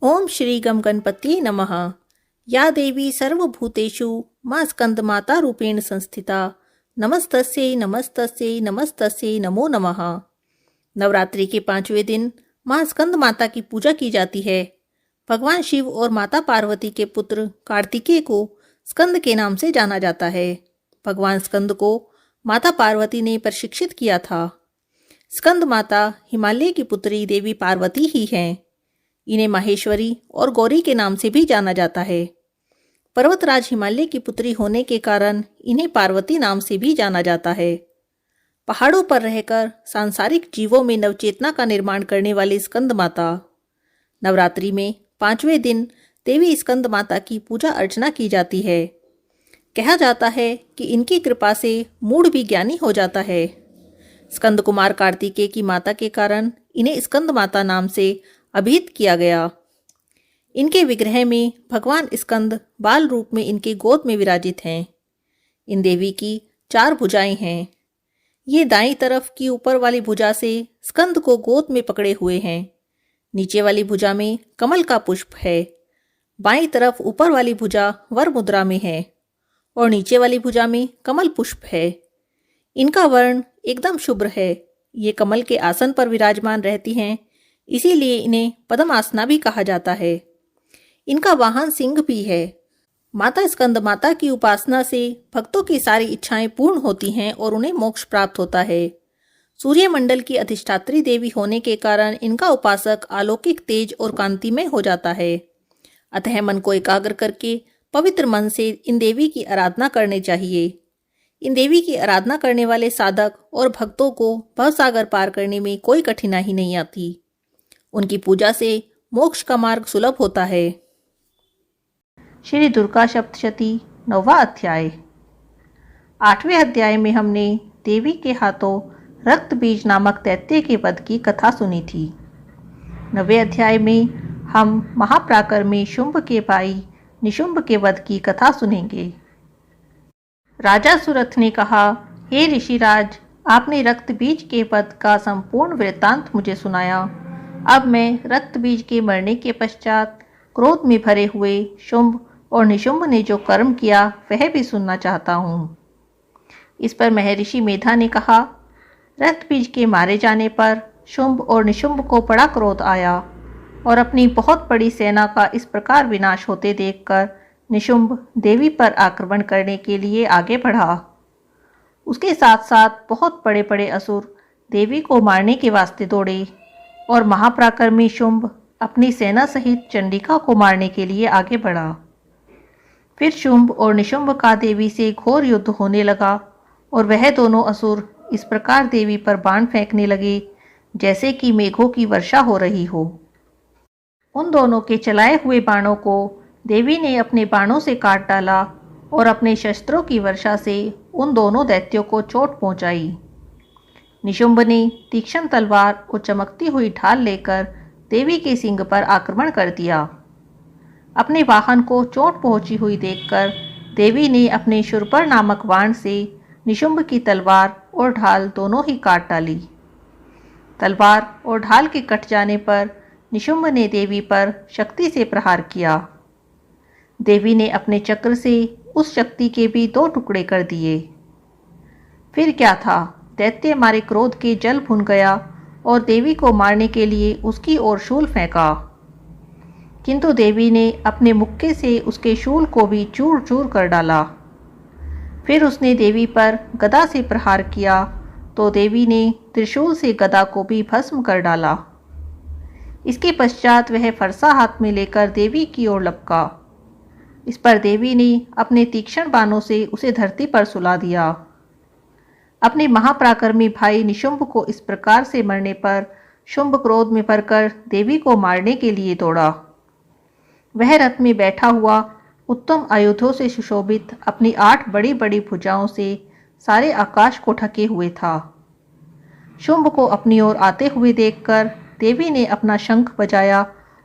ओम श्री गम गणपति नमः। या देवी सर्वभूतेषु मां स्कंदमाता रूपेण संस्थिता नमस्तस्यै नमस्तस्यै नमस्तस्यै नमो नमः। नवरात्रि के 5वें दिन मां स्कंद माता की पूजा की जाती है। भगवान शिव और माता पार्वती के पुत्र कार्तिकेय को स्कंद के नाम से जाना जाता है। भगवान स्कंद को माता पार्वती ने प्रशिक्षित किया था। स्कंद माता हिमालय की पुत्री देवी पार्वती ही हैं। इन्हें माहेश्वरी और गौरी के नाम से भी जाना जाता है। पर्वतराज हिमालय की पुत्री होने के कारण इन्हें पार्वती नाम से भी जाना जाता है। पहाड़ों पर रहकर सांसारिक जीवों में नवचेतना का निर्माण करने वाली स्कंद माता। नवरात्रि में 5वें दिन देवी स्कंद माता की पूजा अर्चना की जाती है। कहा जाता है कि इनकी कृपा से मूढ़ भी ज्ञानी हो जाता है। स्कंद कुमार कार्तिकेय की माता के कारण इन्हें स्कंद माता नाम से अभिहित किया गया। इनके विग्रह में भगवान स्कंद बाल रूप में इनके गोद में विराजित हैं। इन देवी की 4 भुजाएं हैं। ये दाईं तरफ की ऊपर वाली भुजा से स्कंद को गोद में पकड़े हुए हैं। नीचे वाली भुजा में कमल का पुष्प है। बाईं तरफ ऊपर वाली भुजा वर मुद्रा में है और नीचे वाली भुजा में कमल पुष्प है। इनका वर्ण एकदम शुभ्र है। ये कमल के आसन पर विराजमान रहती हैं, इसीलिए इन्हें पद्मासना भी कहा जाता है। इनका वाहन सिंह भी है। माता स्कंद माता की उपासना से भक्तों की सारी इच्छाएं पूर्ण होती हैं और उन्हें मोक्ष प्राप्त होता है। सूर्यमंडल की अधिष्ठात्री देवी होने के कारण इनका उपासक अलौकिक तेज और कांतिमय हो जाता है। अतः मन को एकाग्र करके पवित्र मन से इन देवी की आराधना करनी चाहिए। इन देवी की आराधना करने वाले साधक और भक्तों को भवसागर पार करने में कोई कठिनाई नहीं आती। उनकी पूजा से मोक्ष का मार्ग सुलभ होता है। श्री दुर्गा सप्तशती 9वां अध्याय। 8वें अध्याय में हमने देवी के हाथों रक्त बीज नामक दैत्य के वध की कथा सुनी थी। 9वें अध्याय में हम महाप्राक्रमी शुंभ के भाई निशुंभ के वध की कथा सुनेंगे। राजा सुरथ ने कहा, हे ऋषिराज, आपने रक्त बीज के वध का संपूर्ण वृत्तांत मुझे सुनाया। अब मैं रक्त बीज के मरने के पश्चात क्रोध में भरे हुए शुंभ और निशुंभ ने जो कर्म किया वह भी सुनना चाहता हूँ। इस पर महर्षि मेधा ने कहा, रक्त बीज के मारे जाने पर शुंभ और निशुंभ को बड़ा क्रोध आया और अपनी बहुत बड़ी सेना का इस प्रकार विनाश होते देखकर निशुंभ देवी पर आक्रमण करने के लिए आगे बढ़ा। उसके साथ साथ बहुत बड़े बड़े असुर देवी को मारने के वास्ते दौड़े और महापराक्रमी शुंभ अपनी सेना सहित चंडिका को मारने के लिए आगे बढ़ा। फिर शुंभ और निशुंभ का देवी से घोर युद्ध होने लगा और वह दोनों असुर इस प्रकार देवी पर बाण फेंकने लगे जैसे कि मेघों की वर्षा हो रही हो। उन दोनों के चलाए हुए बाणों को देवी ने अपने बाणों से काट डाला और अपने शस्त्रों की वर्षा से उन दोनों दैत्यों को चोट पहुंचाई। निशुंभ ने तीक्ष्ण तलवार और चमकती हुई ढाल लेकर देवी के सिंह पर आक्रमण कर दिया। अपने वाहन को चोट पहुंची हुई देखकर देवी ने अपने शूर्पर नामक बाण से निशुंभ की तलवार और ढाल दोनों ही काट डाली। तलवार और ढाल के कट जाने पर निशुंभ ने देवी पर शक्ति से प्रहार किया। देवी ने अपने चक्र से उस शक्ति के भी 2 टुकड़े कर दिए। फिर क्या था, दैत्य मारे क्रोध के जल भुन गया और देवी को मारने के लिए उसकी ओर शूल फेंका, किंतु देवी ने अपने मुक्के से उसके शूल को भी चूर चूर कर डाला। फिर उसने देवी पर गदा से प्रहार किया तो देवी ने त्रिशूल से गदा को भी भस्म कर डाला। इसके पश्चात वह फरसा हाथ में लेकर देवी की ओर लपका। इस पर देवी ने अपने तीक्ष्ण बाणों से उसे धरती पर सुला दिया। अपने महापराक्रमी भाई निशुंभ को इस प्रकार से मरने पर शुंभ क्रोध में भरकर देवी को मारने के लिए दौड़ा। वह रथ में बैठा हुआ उत्तम आयुधों से सुशोभित अपनी 8 बड़ी बड़ी भुजाओं से सारे आकाश को ढके हुए था। शुंभ को अपनी ओर आते हुए देखकर देवी ने अपना शंख बजाया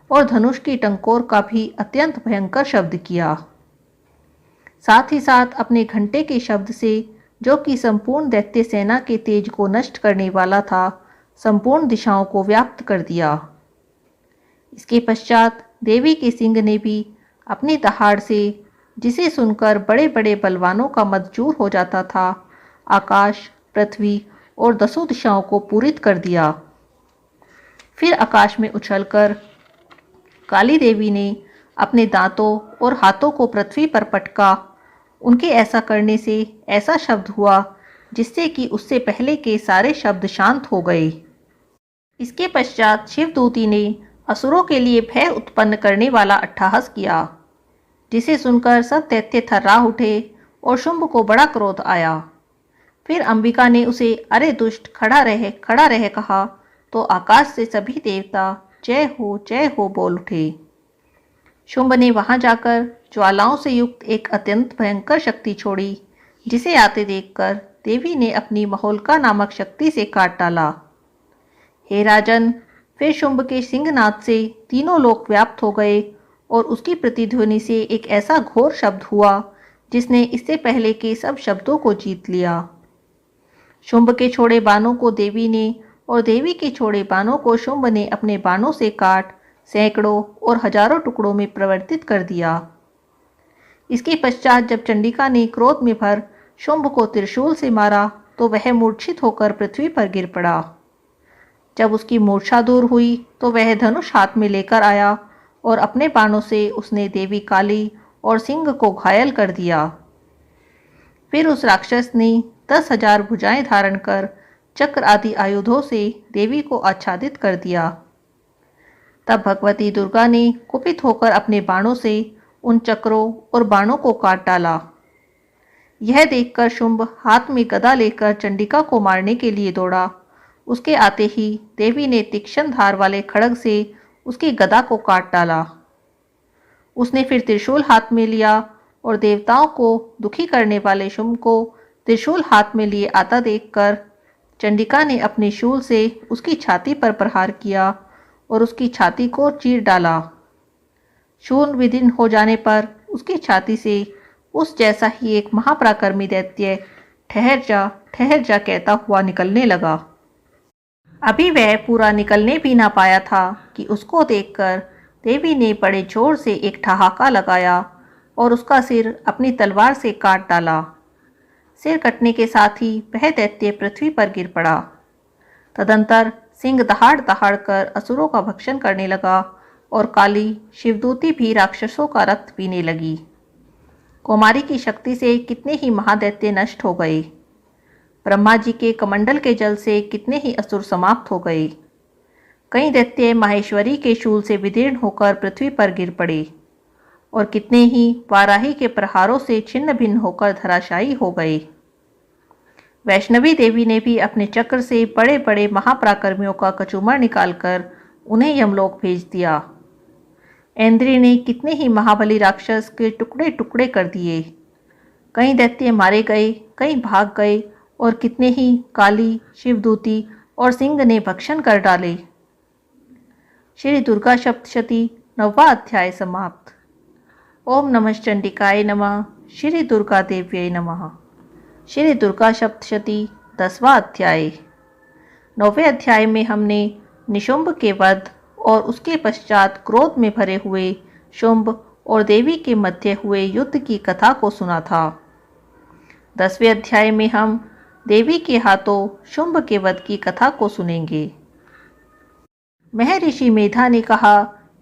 और धनुष की टंकोर का भी अत्यंत भयंकर शब्द किया। साथ ही साथ अपने घंटे के शब्द से, जो कि संपूर्ण दैत्य सेना के तेज को नष्ट करने वाला था, संपूर्ण दिशाओं को व्याप्त कर दिया। इसके पश्चात देवी के सिंह ने भी अपनी दहाड़ से, जिसे सुनकर बड़े बड़े बलवानों का मत चूर हो जाता था, आकाश, पृथ्वी और 10 दिशाओं को पूरित कर दिया। फिर आकाश में उछलकर काली देवी ने अपने दांतों और हाथों को पृथ्वी पर पटका। उनके ऐसा करने से ऐसा शब्द हुआ जिससे कि उससे पहले के सारे शब्द शांत हो गए। इसके पश्चात शिवदूती ने असुरों के लिए भय उत्पन्न करने वाला अट्टहास किया, जिसे सुनकर सब दैत्य थर्रा उठे और शुंभ को बड़ा क्रोध आया। फिर अंबिका ने उसे अरे दुष्ट, खड़ा रहे कहा तो आकाश से सभी देवता जय हो बोल उठे। शुंभ ने वहां जाकर ज्वालाओं से युक्त एक अत्यंत भयंकर शक्ति छोड़ी, जिसे आते देखकर देवी ने अपनी महोल्का नामक शक्ति से काट डाला। हे राजन, फिर शुंभ के सिंहनाद से तीनों लोक व्याप्त हो गए और उसकी प्रतिध्वनि से एक ऐसा घोर शब्द हुआ जिसने इससे पहले के सब शब्दों को जीत लिया। शुंभ के छोड़े बाणों को देवी ने और देवी के छोड़े बाणों को शुंभ ने अपने बाणों से काट सैकड़ों और हजारों टुकड़ों में परिवर्तित कर दिया। इसके पश्चात जब चंडिका ने क्रोध में भर शुंभ को त्रिशूल से मारा तो वह मूर्छित होकर पृथ्वी पर गिर पड़ा। जब उसकी मूर्छा दूर हुई तो वह धनुष हाथ में लेकर आया और अपने बाणों से उसने देवी काली और सिंह को घायल कर दिया। फिर उस राक्षस ने 10,000 भुजाएं धारण कर चक्र आदि आयुधों से देवी को आच्छादित कर दिया। तब भगवती दुर्गा ने कुपित होकर अपने बाणों से उन चक्रों और बाणों को काट डाला। यह देखकर शुंभ हाथ में गदा लेकर चंडिका को मारने के लिए दौड़ा। उसके आते ही देवी ने तीक्ष्ण धार वाले खड्ग से उसकी गदा को काट डाला। उसने फिर त्रिशूल हाथ में लिया और देवताओं को दुखी करने वाले शुंभ को त्रिशूल हाथ में लिए आता देखकर चंडिका ने अपने शूल से उसकी छाती पर प्रहार किया और उसकी छाती को चीर डाला। शूल विदीर्ण हो जाने पर उसकी छाती से उस जैसा ही एक महापराक्रमी दैत्य ठहर जा कहता हुआ निकलने लगा। अभी वह पूरा निकलने भी ना पाया था कि उसको देखकर देवी ने बड़े जोर से एक ठहाका लगाया और उसका सिर अपनी तलवार से काट डाला। सिर कटने के साथ ही वह दैत्य पृथ्वी पर गिर पड़ा। तदंतर सिंह दहाड़ दहाड़ कर असुरों का भक्षण करने लगा और काली शिवदूती भी राक्षसों का रक्त पीने लगी। कुमारी की शक्ति से कितने ही महादैत्य नष्ट हो गए। ब्रह्मा जी के कमंडल के जल से कितने ही असुर समाप्त हो गए। कई दैत्य माहेश्वरी के शूल से विदीर्ण होकर पृथ्वी पर गिर पड़े और कितने ही वाराही के प्रहारों से छिन्न भिन्न होकर धराशायी हो गए। वैष्णवी देवी ने भी अपने चक्र से बड़े बड़े महापराक्रमियों का कचूमर निकालकर उन्हें यमलोक भेज दिया। ऐन्द्री ने कितने ही महाबली राक्षस के टुकड़े टुकड़े कर दिए। कई दैत्य मारे गए, कई भाग गए और कितने ही काली, शिवदूती और सिंह ने भक्षण कर डाले। श्री दुर्गा सप्तशती 9वां अध्याय समाप्त। ओम नमः चंडिकाय नमः। श्री दुर्गा देव्यै नमः। श्री दुर्गा सप्तशती 10वां अध्याय। 9वें अध्याय में हमने निशुंभ के वध और उसके पश्चात क्रोध में भरे हुए शुंभ और देवी के मध्य हुए युद्ध की कथा को सुना था। 10वें अध्याय में हम देवी के हाथों शुंभ के वध की कथा को सुनेंगे। महर्षि मेधा ने कहा,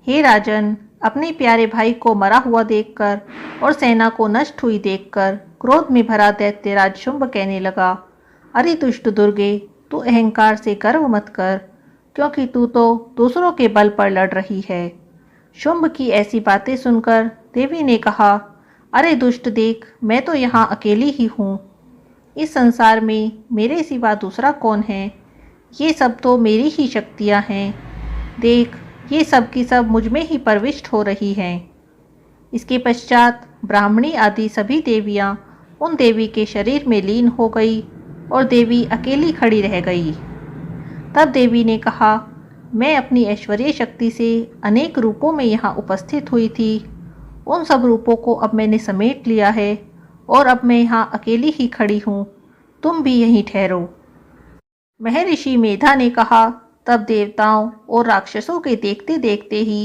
हे राजन, अपने प्यारे भाई को मरा हुआ देखकर और सेना को नष्ट हुई देखकर क्रोध में भरा दैत्यराज शुंभ कहने लगा, अरे दुष्ट दुर्गे, तू अहंकार से गर्व मत कर, क्योंकि तू तो दूसरों के बल पर लड़ रही है। शुंभ की ऐसी बातें सुनकर देवी ने कहा, अरे दुष्ट देख, मैं तो यहाँ अकेली ही हूँ। इस संसार में मेरे सिवा दूसरा कौन है? ये सब तो मेरी ही शक्तियाँ हैं। देख, ये सब की सब मुझ में ही प्रविष्ट हो रही हैं। इसके पश्चात ब्राह्मणी आदि सभी देवियाँ उन देवी के शरीर में लीन हो गई और देवी अकेली खड़ी रह गई। तब देवी ने कहा, मैं अपनी ऐश्वर्य शक्ति से अनेक रूपों में यहाँ उपस्थित हुई थी। उन सब रूपों को अब मैंने समेट लिया है और अब मैं यहाँ अकेली ही खड़ी हूँ। तुम भी यहीं ठहरो। महर्षि मेधा ने कहा, तब देवताओं और राक्षसों के देखते देखते ही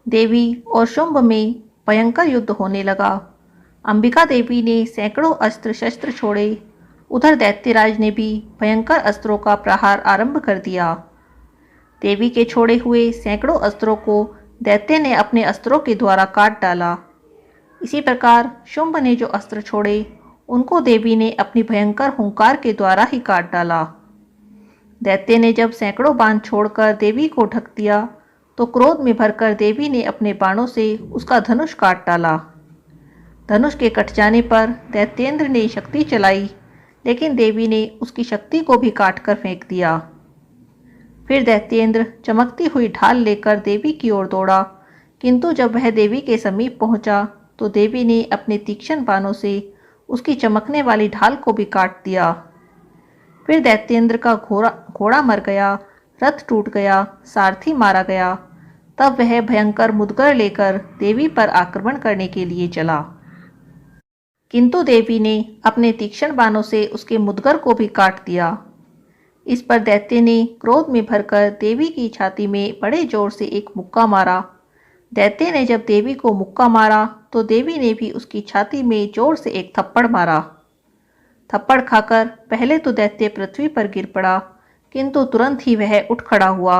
देवी और शुंभ में भयंकर युद्ध होने लगा। अंबिका देवी ने सैकड़ों अस्त्र शस्त्र छोड़े। उधर दैत्यराज ने भी भयंकर अस्त्रों का प्रहार आरंभ कर दिया। देवी के छोड़े हुए सैकड़ों अस्त्रों को दैत्य ने अपने अस्त्रों के द्वारा काट डाला। इसी प्रकार शुंभ ने जो अस्त्र छोड़े उनको देवी ने अपनी भयंकर हुंकार के द्वारा ही काट डाला। दैत्य ने जब सैकड़ों बाण छोड़कर देवी को ढक दिया तो क्रोध में भरकर देवी ने अपने बाणों से उसका धनुष काट डाला। धनुष के कट जाने पर दैत्येंद्र ने शक्ति चलाई, लेकिन देवी ने उसकी शक्ति को भी काटकर फेंक दिया। फिर दैत्येंद्र चमकती हुई ढाल लेकर देवी की ओर दौड़ा, किंतु जब वह देवी के समीप पहुंचा तो देवी ने अपने तीक्ष्ण बाणों से उसकी चमकने वाली ढाल को भी काट दिया। फिर दैत्येंद्र का घोड़ा मर गया, रथ टूट गया, सारथी मारा गया। तब वह भयंकर मुदगर लेकर देवी पर आक्रमण करने के लिए चला, किंतु देवी ने अपने तीक्ष्ण बाणों से उसके मुदगर को भी काट दिया। इस पर दैत्य ने क्रोध में भरकर देवी की छाती में बड़े जोर से एक मुक्का मारा। दैत्य ने जब देवी को मुक्का मारा तो देवी ने भी उसकी छाती में जोर से एक थप्पड़ मारा। थप्पड़ खाकर पहले तो दैत्य पृथ्वी पर गिर पड़ा, किंतु तुरंत ही वह उठ खड़ा हुआ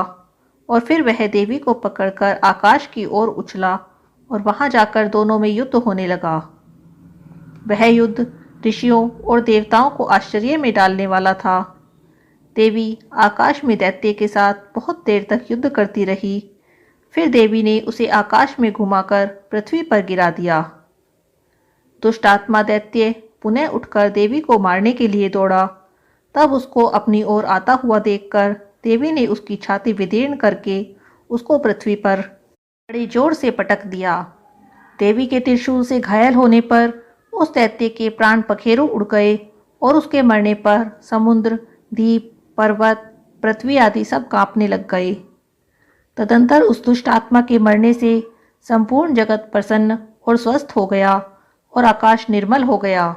और फिर वह देवी को पकड़कर आकाश की ओर उछला और वहां जाकर दोनों में युद्ध होने लगा। वह युद्ध ऋषियों और देवताओं को आश्चर्य में डालने वाला था। देवी आकाश में दैत्य के साथ बहुत देर तक युद्ध करती रही। फिर देवी ने उसे आकाश में घुमाकर पृथ्वी पर गिरा दिया। दुष्ट आत्मा दैत्य पुनः उठकर देवी को मारने के लिए दौड़ा। तब उसको अपनी ओर आता हुआ देखकर देवी ने उसकी छाती विदीर्ण करके उसको पृथ्वी पर बड़े जोर से पटक दिया। देवी के त्रिशूल से घायल होने पर उस दैत्य के प्राण पखेरु उड़ गए और उसके मरने पर समुद्र, द्वीप, पर्वत, पृथ्वी आदि सब कांपने लग गए। तदंतर उस दुष्ट आत्मा के मरने से संपूर्ण जगत प्रसन्न और स्वस्थ हो गया और आकाश निर्मल हो गया।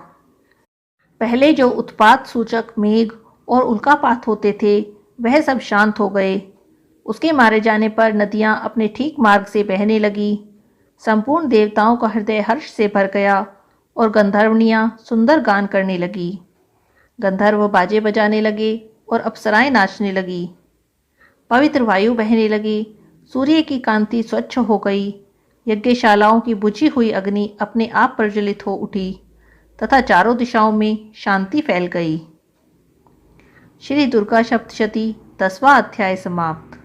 पहले जो उत्पात सूचक मेघ और उल्कापात होते थे वह सब शांत हो गए। उसके मारे जाने पर नदियां अपने ठीक मार्ग से बहने लगी। संपूर्ण देवताओं का हृदय हर्ष से भर गया और गंधर्वनियां सुंदर गान करने लगी। गंधर्व बाजे बजाने लगे और अप्सराएं नाचने लगी। पवित्र वायु बहने लगी। सूर्य की कांति स्वच्छ हो गई। यज्ञशालाओं की बुझी हुई अग्नि अपने आप प्रज्वलित हो उठी तथा चारों दिशाओं में शांति फैल गई। श्री दुर्गा सप्तशती 10वां अध्याय समाप्त।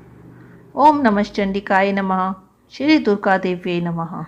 ओम नमः चंडिकाय नमः। श्री दुर्गा देव्यै नमः।